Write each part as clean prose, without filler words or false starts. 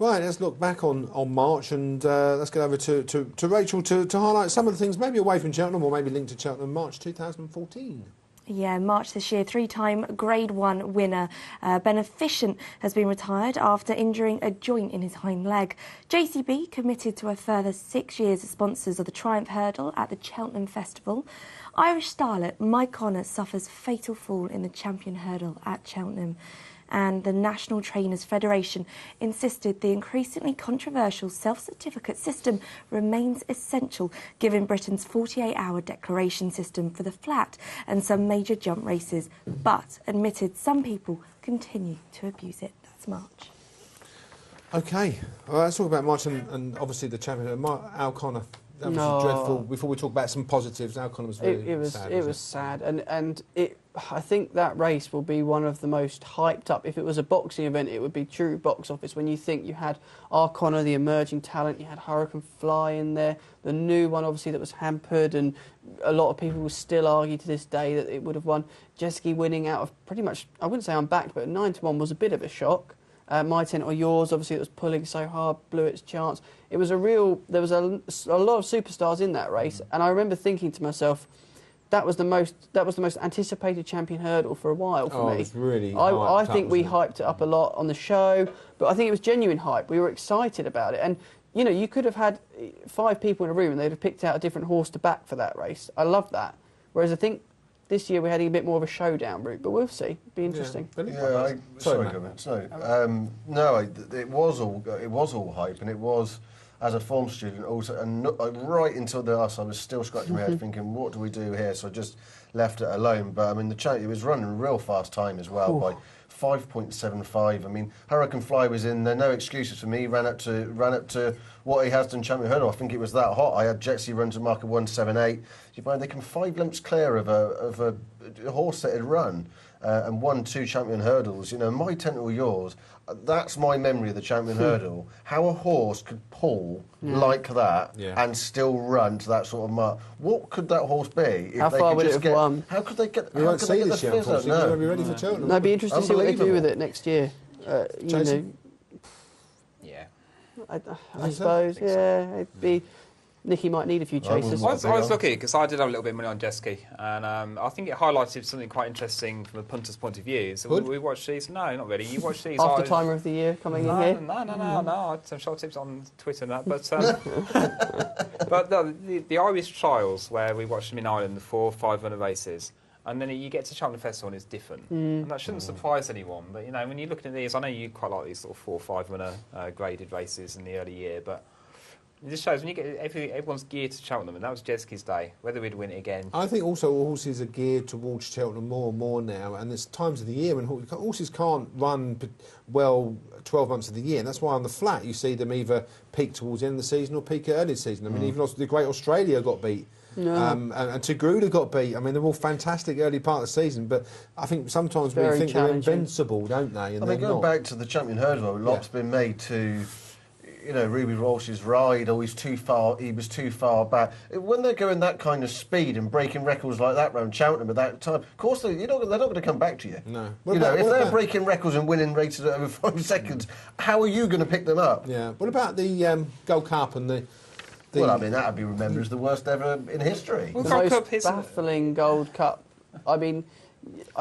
Right, let's look back on March and let's get over to Rachel to highlight some of the things maybe away from Cheltenham or maybe linked to Cheltenham March 2014. Yeah, March this year, three-time Grade 1 winner Beneficent has been retired after injuring a joint in his hind leg. JCB committed to a further 6 years as sponsors of the Triumph Hurdle at the Cheltenham Festival. Irish starlet Mike Connor suffers fatal fall in the Champion Hurdle at Cheltenham. And the National Trainers Federation insisted the increasingly controversial self-certificate system remains essential given Britain's 48-hour declaration system for the flat and some major jump races, but admitted some people continue to abuse it. That's March. OK, well, let's talk about March and obviously the champion, Al Connor. That was dreadful. Before we talk about some positives, Al Connor was really sad. It was sad, and I think that race will be one of the most hyped up. If it was a boxing event, it would be true box office. When you think you had Al Connor, the emerging talent, you had Hurricane Fly in there, the new one obviously that was hampered, and a lot of people will still argue to this day that it would have won. Jesky winning out of pretty much, I wouldn't say unbacked, but 9-1 was a bit of a shock. My Tent or Yours, obviously, it was pulling so hard, blew its chance. It was there was a lot of superstars in that race, and I remember thinking to myself, that was the most anticipated Champion Hurdle for a while for me. It was really I think we hyped it up a lot on the show, but I think it was genuine hype. We were excited about it, and you know, you could have had 5 people in a room and they'd have picked out a different horse to back for that race. I love that. Whereas I think this year we're heading a bit more of a showdown route, but we'll see. It'll be interesting. Yeah, sorry, it was all hype, and it was, as a form student also, and right until the last, I was still scratching my head thinking, what do we do here? So I just left it alone. But I mean, it was running real fast time as well by 5.75. I mean, Hurricane Fly was in there, no excuses for me. Ran up to what he has done Champion Hurdle. I think it was that hot. I had Jetsy run to mark of 178. You find they come 5 lengths clear of a horse that had run and won 2 Champion Hurdles. You know, My Tent or Yours. That's my memory of the Champion Hurdle. How a horse could pull like that and still run to that sort of mark. What could that horse be? If how far would it have won? How could they get? We won't see this yet. No, be ready for Cheltenham. No, it'd be interesting to see what they do with it next year. I suppose. Yeah, it'd be. Nicky might need a few chasers. I was lucky because I did have a little bit of money on Jesky, and I think it highlighted something quite interesting from a punter's point of view. So we watched these. No, not really. You watched these after timer of the year coming in here. No. I had some short tips on Twitter and that, but the Irish trials where we watched them in Ireland, the 4 500 races. And then you get to Cheltenham Festival and it's different. And that shouldn't surprise anyone. But, you know, when you're looking at these, I know you quite like these sort of 4 5 winner graded races in the early year, but it just shows when you get everyone's geared to Cheltenham, and that was Jesky's day, whether we'd win it again. I think also horses are geared towards Cheltenham more and more now, and there's times of the year when horses can't run well 12 months of the year, and that's why on the flat you see them either peak towards the end of the season or peak early season. I mean, even the Great Australia got beat. And Tagruda got beat. I mean, they're all fantastic early part of the season, but I think sometimes we think they're invincible, don't they? And going back to the Champion Hurdle, a lot's been made to, you know, Ruby Walsh's ride, he was too far back. When they're going that kind of speed and breaking records like that round Cheltenham at that time, of course they're not going to come back to you. No. If they're breaking records and winning races at over 5 seconds, how are you going to pick them up? Yeah. What about the Gold Cup and the... Well, I mean, that would be remembered as the worst ever in history. The most baffling Gold Cup. I mean,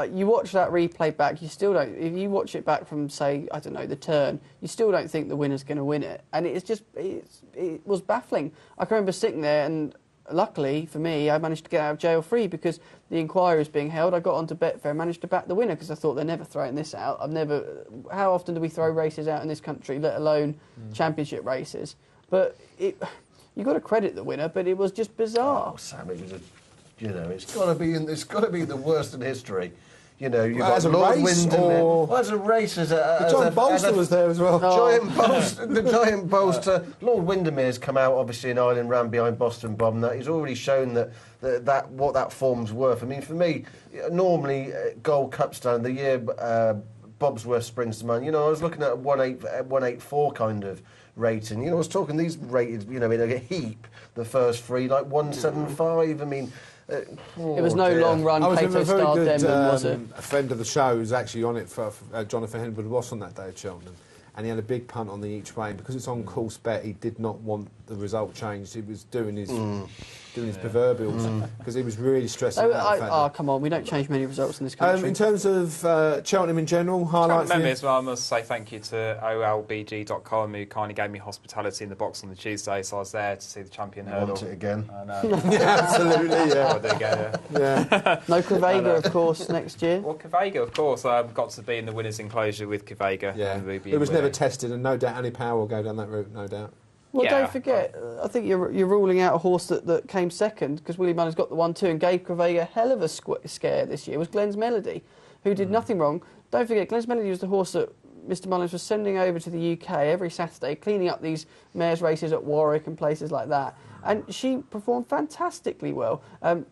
you watch that replay back, you still don't... If you watch it back from, say, I don't know, the turn, you still don't think the winner's going to win it. And it was baffling. I can remember sitting there and, luckily for me, I managed to get out of jail free because the inquiry was being held. I got onto Betfair, managed to back the winner because I thought they're never throwing this out. How often do we throw races out in this country, let alone championship races? But you've got to credit the winner, but it was just bizarre. Oh, Sam, it was it's got to be the worst in history. You know, you've got Lord Wyndham as a race, John Bolster was there as well. The giant Bolster. Lord Windermere's come out obviously in Ireland, ran behind Boston Bob, and that he's already shown that what that form's worth. I mean, for me, normally Gold Cup stand the year Bobsworth springs to mind. You know, I was looking at 184 kind of rating. You know, I was talking these rated, you know, in a heap. The first 3 like 175. I mean. It was no long run. I was Plato a very good was it? a friend of the show who's actually on it for Jonathan Henwood Ross on that day at Cheltenham, and he had a big punt on the each way. And because it's on course bet, he did not want the result changed. He was doing his proverbials because he was really stressing out. Come on, we don't change many results in this country. In terms of Cheltenham in general, highlights. Cheltenham as well, I must say thank you to olbg.com who kindly gave me hospitality in the box on the Tuesday, so I was there to see the champion hurdle. Want it again? Yeah, absolutely, yeah. Oh, there you go, Yeah. No Crevega, of course, next year. Well, Kvega, of course, got to be in the winners' enclosure with Kvega. Yeah, it was never tested, and no doubt Annie Power will go down that route, no doubt. Well, Yeah. don't forget, I think you're ruling out a horse that came second, because Willie Mullins got the 1-2 and gave Crevega a hell of a scare this year, was Glenn's Melody, who did nothing wrong. Don't forget, Glenn's Melody was the horse that Mr Mullins was sending over to the UK every Saturday, cleaning up these mares' races at Warwick and places like that. And she performed fantastically well.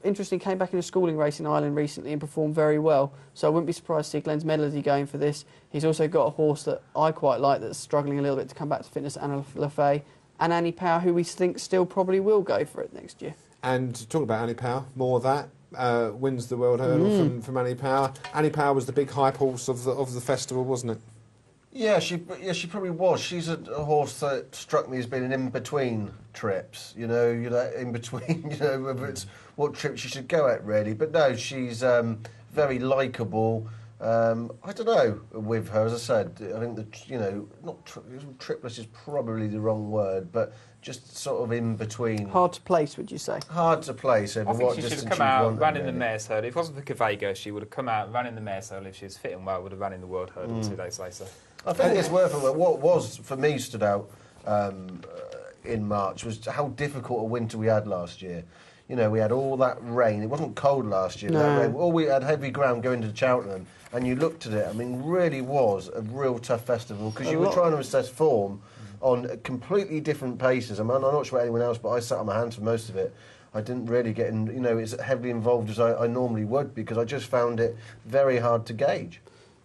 Interestingly, came back in a schooling race in Ireland recently and performed very well. So I wouldn't be surprised to see Glenn's Melody going for this. He's also got a horse that I quite like that's struggling a little bit to come back to fitness, Anna Lafay, and Annie Power, who we think still probably will go for it next year. And talk about Annie Power, more of that. Wins the World Hurdle from Annie Power. Annie Power was the big hype horse of the festival, wasn't it? Yeah, she probably was. She's a horse that struck me as being an in-between trips. You know, in between. You know, whether it's what trip she should go at really. But no, she's very likeable. I don't know with her. As I said, I think tripless is probably the wrong word, but just sort of in between. Hard to place, would you say? Hard to place over I think what she should distance have come out, want, ran in really. the mare's hurdle. If it wasn't for Kvega, she would have come out, ran in the mare's hurdle. If she was fitting well, would have ran in the world hurdle 2 days later. I think it's worth it. What was, for me, stood out in March was how difficult a winter we had last year. You know, we had all that rain. It wasn't cold last year. No. That rain. All we had heavy ground going to Cheltenham, and you looked at it. I mean, really was a real tough festival because you were trying to assess form on completely different paces. I mean, I'm not sure about anyone else, but I sat on my hands for most of it. I didn't really get in, as heavily involved as I normally would because I just found it very hard to gauge.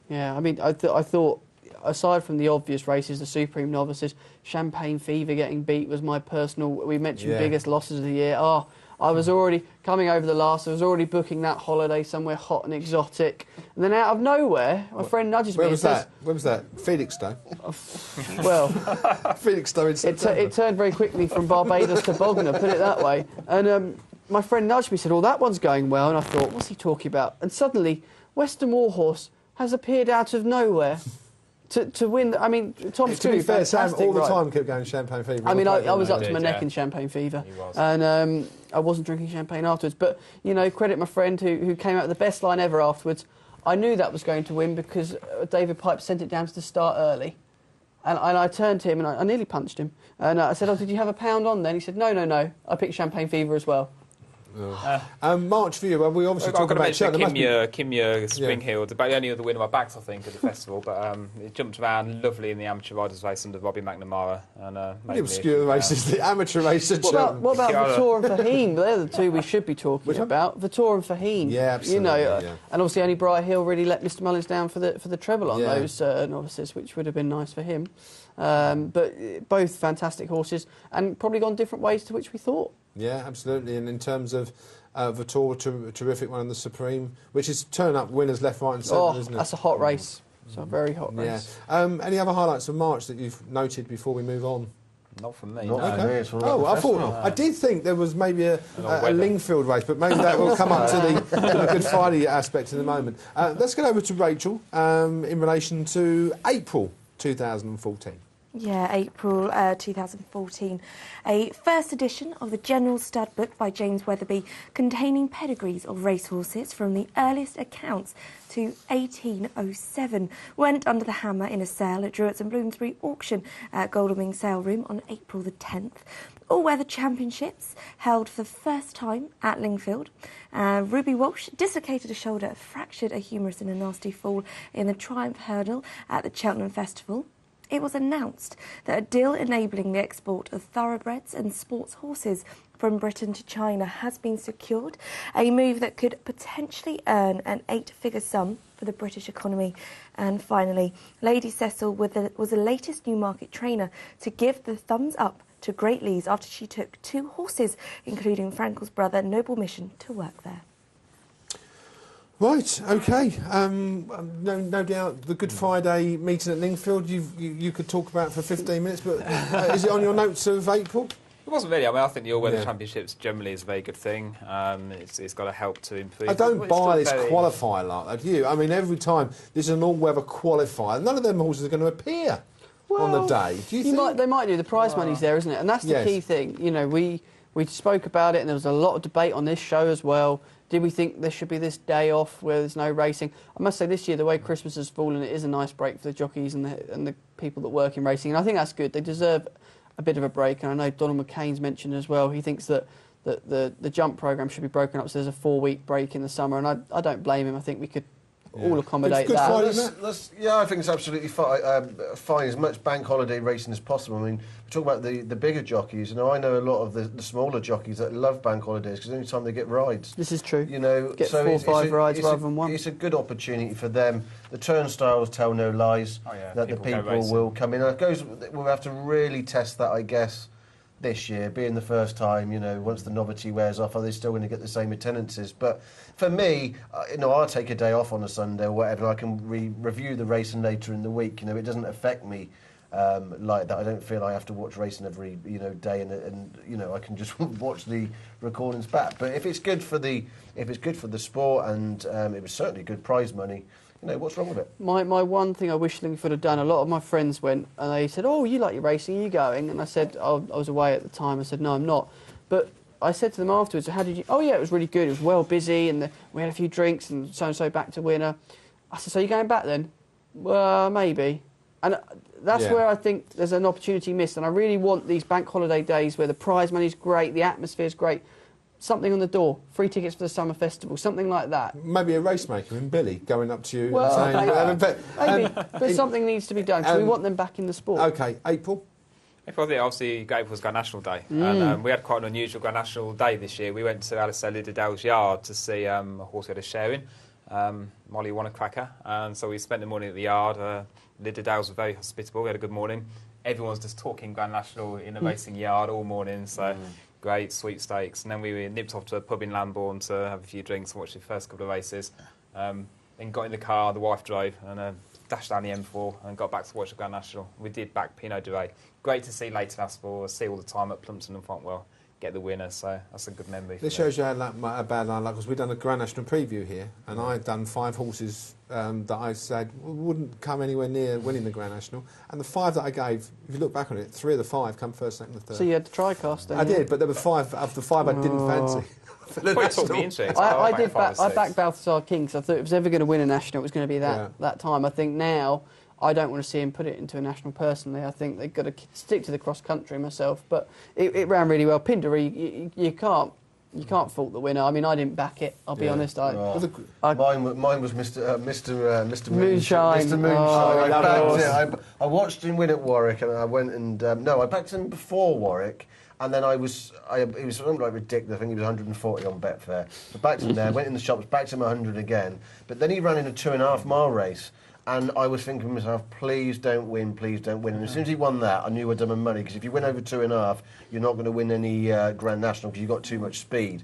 Yeah, I mean, I thought, aside from the obvious races, the Supreme Novices, Champagne Fever getting beat was my personal, we mentioned biggest losses of the year. I was already coming over the last, I was already booking that holiday somewhere hot and exotic. And then out of nowhere, my friend nudges me Where and was says... that? Where was that? Felixstowe? Well, Felixstowe in September. it turned very quickly from Barbados to Bognor, put it that way. And my friend nudged me and said, oh, that one's going well. And I thought, what's he talking about? And suddenly, Western Warhorse has appeared out of nowhere to win. I mean, Tom To Stew, be fair, Sam fantastic all the ride. time kept going Champagne Fever. I mean, I was up up to my did, neck yeah. in Champagne Fever. He was. And I wasn't drinking champagne afterwards. But, credit my friend who came out with the best line ever afterwards. I knew that was going to win because David Pipe sent it down to the start early. And I turned to him and I nearly punched him. And I said, oh, did you have a pound on then? He said, no. I picked Champagne Fever as well. March for you. We obviously I've talk got to about mention Cheltenham. Kimya Springhill, the only other win on my backs, I think, at the festival. But it jumped around lovely in the amateur riders' race under Robbie McNamara. And The obscure races, the amateur race at Cheltenham. What about Kiara. Vitor and Fahim? They're the two we should be talking about. Vitor and Fahim. Yeah, absolutely, yeah. And obviously only Briar Hill really let Mr Mullins down for the treble on Yeah. those novices, which would have been nice for him. But both fantastic horses and probably gone different ways to which we thought. Yeah, absolutely. And in terms of Vitor, a terrific one in the Supreme, which is turn up winners left, right and centre, isn't it? That's a hot race. It's a very hot Yeah. race. Any other highlights of March that you've noted before we move on? Not from me. Not no. from me, it's from Oh, the I festival. thought I did think there was maybe a weather. Lingfield race, but maybe that will come up to the Good Friday aspect in a moment. Let's get over to Rachel in relation to April 2014. Yeah, April 2014. A first edition of the General Stud Book by James Weatherby containing pedigrees of racehorses from the earliest accounts to 1807 went under the hammer in a sale at Druitt's and Bloomsbury auction at Godalming Sale Room on April the 10th. All-weather championships held for the first time at Lingfield. Ruby Walsh dislocated a shoulder, fractured a humerus in a nasty fall in the Triumph Hurdle at the Cheltenham Festival. It was announced that a deal enabling the export of thoroughbreds and sports horses from Britain to China has been secured, a move that could potentially earn an 8-figure sum for the British economy. And finally, Lady Cecil was the latest Newmarket trainer to give the thumbs up to Great Leys after she took 2 horses, including Frankel's brother Noble Mission, to work there. Right, okay. No doubt the Good Friday meeting at Lingfield you could talk about for 15 minutes, but is it on your notes of April? It wasn't really. I mean, I think the all-weather Yeah. championships generally is a very good thing. It's got to help to improve. I don't It's buy still this very- qualifier like that, do you? I mean, every time there's an all-weather qualifier, none of them horses are going to appear on the day. Do you think? They might do. The prize money's there, isn't it? And that's the Yes. key thing. You know, we spoke about it, and there was a lot of debate on this show as well. Did we think there should be this day off where there's no racing? I must say, this year, the way Christmas has fallen, it is a nice break for the jockeys and the people that work in racing. And I think that's good. They deserve a bit of a break. And I know Donald McCain's mentioned as well. He thinks that the jump programme should be broken up so there's a 4-week break in the summer. And I don't blame him. I think we could all accommodate Good that. Friday, Well, isn't it? yeah, I think it's absolutely fine. As much bank holiday racing as possible. I mean, we talk about the bigger jockeys. You know, I know a lot of the smaller jockeys that love bank holidays because any time they get rides. This is true. You know, Get so 4 or it's 5 rides it's rather than one. It's a good opportunity for them. The turnstiles tell no lies. Oh, yeah, That the people go people racing. will come in. We'll have to really test that, I guess, this year, being the first time. You know, once the novelty wears off, are they still going to get the same attendances? But for me, you know, I'll take a day off on a Sunday or whatever. And I can review the racing later in the week. You know, it doesn't affect me like that. I don't feel I have to watch racing every day, and you know, I can just watch the recordings back. But if it's good for the sport, and it was certainly good prize money, you know, what's wrong with it? My one thing I wish Lingford had done, a lot of my friends went and they said, "Oh, you like your racing, are you going?" And I said, I was away at the time. I said, "No, I'm not." But I said to them afterwards, "How did you?" "Oh, yeah, it was really good. It was well busy, and we had a few drinks, and so back to winner." I said, "So you're going back then?" "Well, maybe." And that's Yeah. where I think there's an opportunity missed. And I really want these bank holiday days where the prize money's great, the atmosphere's great. Something on the door, free tickets for the summer festival, something like that. Maybe a racemaker in Billy going up to you Well, and saying, maybe, but something needs to be done because we want them back in the sport. Okay, April. April, I think obviously April's Grand National Day, and we had quite an unusual Grand National Day this year. We went to Alistair Liddell's yard to see a horse we had a share in, Molly Wanacracker, and so we spent the morning at the yard. Liddell's were very hospitable. We had a good morning. Everyone's just talking Grand National in the racing yard all morning, so great sweepstakes. And then we nipped off to a pub in Lambourne to have a few drinks and watch the first couple of races. Then got in the car, the wife drove, and dashed down the M4 and got back to watch the Grand National. We did back Pinot Duret. Great to see Leighton Aspel, see all the time at Plumpton and Fontwell get the winner, so that's a good memory. This for me. shows you how bad I like, because we've done a Grand National preview here, and I'd done 5 horses that I said wouldn't come anywhere near winning the Grand National, and the 5 that I gave, if you look back on it, 3 of the 5 come first, second, and third. So you had the TriCast then? I did, but there were 5 of the 5 I didn't fancy. For the Well, it took me National. into it. I backed did. five or I six. backed Balthasar King because I thought if it was ever going to win a national, it was going to be that time. I think now I don't want to see him put it into a national personally. I think they've got to stick to the cross country myself. But it ran really well. Pinderee, you can't fault the winner. I mean, I didn't back it. I'll be Yeah. honest. Well, Mine was Mr. Moonshine. Mr. Moonshine. Oh, I love backed it. I watched him win at Warwick, and I went and I backed him before Warwick. And then it was something like ridiculous. I think he was 140 on Betfair. I backed him there, went in the shops, backed him 100 again. But then he ran in a 2.5 mile race. And I was thinking to myself, please don't win, please don't win. And as soon as he won that, I knew I'd done my money. Because if you win over 2.5, you're not going to win any Grand National because you've got too much speed.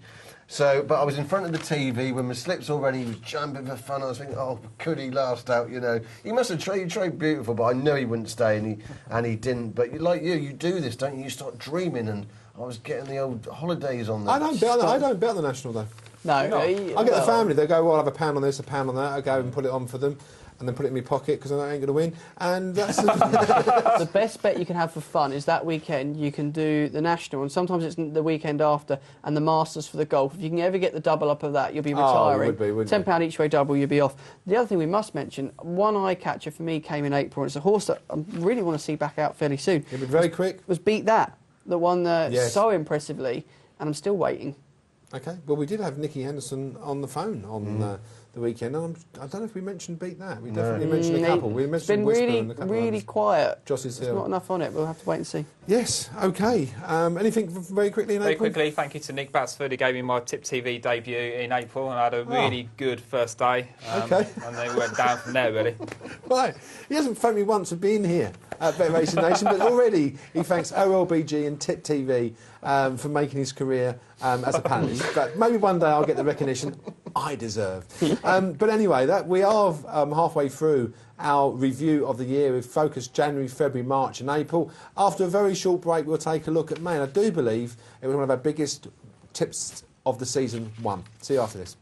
So, but I was in front of the TV when my slips already, he was jumping for fun. I was thinking, oh, could he last out, you know? He must have tried beautiful, but I know he wouldn't stay, and he didn't. But like you do this, don't you? You start dreaming, and I was getting the old holidays on that. I don't bet on the National, though. No, I get the family, they go, well, I'll have £1 on this, £1 on that. I go and put it on for them, and then put it in my pocket because I know I ain't going to win. And that's the best bet you can have for fun is that weekend you can do the national, and sometimes it's the weekend after, and the Masters for the golf. If you can ever get the double up of that, you'll be retiring. Would be. £10 each way double, you'll be off. The other thing we must mention, one eye catcher for me came in April, and it's a horse that I really want to see back out fairly soon. It'll be very quick. Was Beat That, that won Yes. so impressively, and I'm still waiting. Okay, well, we did have Nicky Henderson on the phone on the weekend, and I don't know if we mentioned Beat That. We definitely mentioned a couple. We It's mentioned been Whisper really, and a couple really others. quiet. Joss's There's Hill. not enough on it. We'll have to wait and see. Yes, okay. Anything very quickly in Very April? quickly, thank you to Nick Batsford, who gave me my Tip TV debut in April, and I had a really good first day. Okay. And then we went down from there, really. Right. He hasn't phoned me once for being here at Bet Racing Nation, but already he thanks OLBG and Tip TV for making his career as a panellist. But maybe one day I'll get the recognition. I deserve. But anyway, we are halfway through our review of the year. We've focused January, February, March and April. After a very short break, we'll take a look at May. And I do believe it was one of our biggest tips of the season one. See you after this.